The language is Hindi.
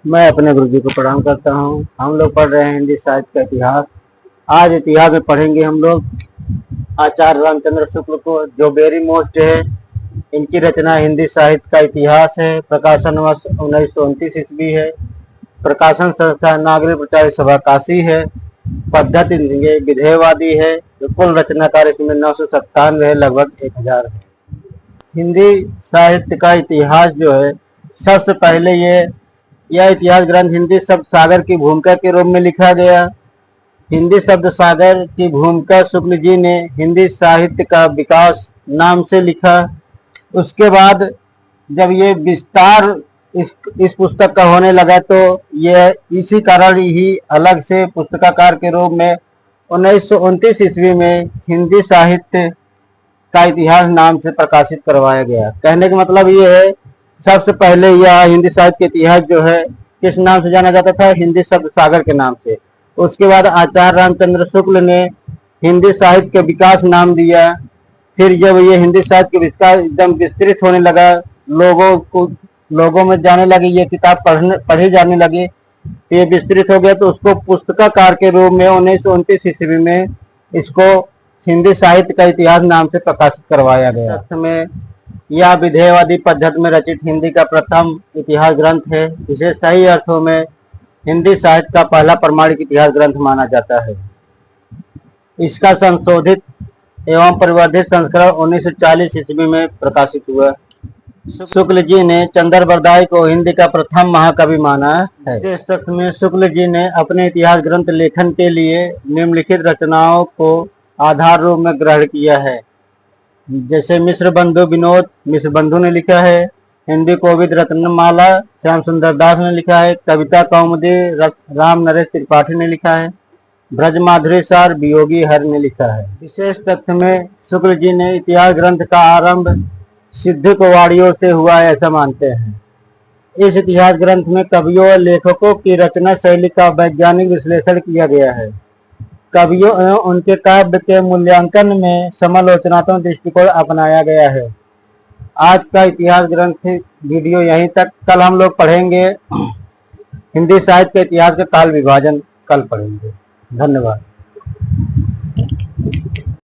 मैं अपने गुरुजी को प्रणाम करता हूँ। हम लोग पढ़ रहे हैं हिंदी साहित्य का इतिहास। आज इतिहास में पढ़ेंगे हम लोग आचार्य रामचंद्र शुक्ल को, जो वेरी मोस्ट है। इनकी रचना हिंदी साहित्य का इतिहास है। प्रकाशन वर्ष 1929 ईस्वी है। प्रकाशन संस्था नागरिक प्रचार सभा काशी है। पद्धति विधेयवादी है। जो कुल रचनाकार इसमें 997 है, लगभग 1000 है। हिंदी साहित्य का इतिहास जो है, सबसे पहले यह इतिहास ग्रंथ हिंदी शब्द सागर की भूमिका के रूप में लिखा गया। हिंदी शब्द सागर की भूमिका शुक्ल जी ने हिंदी साहित्य का विकास नाम से लिखा। उसके बाद जब ये विस्तार इस पुस्तक का होने लगा, तो यह इसी कारण ही अलग से पुस्तकाकार के रूप में 1929 ईस्वी में हिंदी साहित्य का इतिहास नाम से प्रकाशित करवाया गया। कहने का मतलब ये है, सबसे पहले यह हिंदी साहित्य के इतिहास जो है किस नाम से जाना जाता था? हिंदी शब्द सागर के नाम से। उसके बाद आचार्य रामचंद्र शुक्ल ने हिंदी साहित्य के विकास नाम दिया। फिर जब ये हिंदी साहित्य के विकास एकदम विस्तृत होने लगा, लोगों में जाने लगी, ये किताब पढ़ी जाने लगी, तो ये विस्तृत हो गया, तो उसको पुस्तकाकार के रूप में 1929 ईस्वी में इसको हिंदी साहित्य का इतिहास नाम से प्रकाशित करवाया गया। में यह विधेयवादी पद्धति में रचित हिंदी का प्रथम इतिहास ग्रंथ है। इसे सही अर्थों में हिंदी साहित्य का पहला प्रमाणिक इतिहास ग्रंथ माना जाता है। इसका संशोधित एवं परिवर्धित संस्करण 1940 ईस्वी में प्रकाशित हुआ। शुक्ल जी ने चंद्र बरदाई को हिंदी का प्रथम महाकवि माना है। इस तथ्य में शुक्ल जी ने अपने इतिहास ग्रंथ लेखन के लिए निम्नलिखित रचनाओं को आधार रूप में ग्रहण किया है। जैसे मिश्र बंधु विनोद मिश्र बंधु ने लिखा है। हिंदी कोविद रत्नमाला श्याम सुंदर दास ने लिखा है। कविता कौमुदी राम नरेश त्रिपाठी ने लिखा है। ब्रज माधुरी सार वियोगी हर ने लिखा है। विशेष तथ्य में शुक्ल जी ने इतिहास ग्रंथ का आरंभ सिद्धिक वाणियों से हुआ है, ऐसा मानते हैं। इस इतिहास ग्रंथ में कवियों और लेखकों की रचना शैली का वैज्ञानिक विश्लेषण किया गया है। कवियों एवं उनके काव्य के मूल्यांकन में समालोचनात्मक दृष्टिकोण अपनाया गया है। आज का इतिहास ग्रंथ वीडियो यहीं तक। कल हम लोग पढ़ेंगे हिंदी साहित्य के इतिहास का काल विभाजन, कल पढ़ेंगे। धन्यवाद।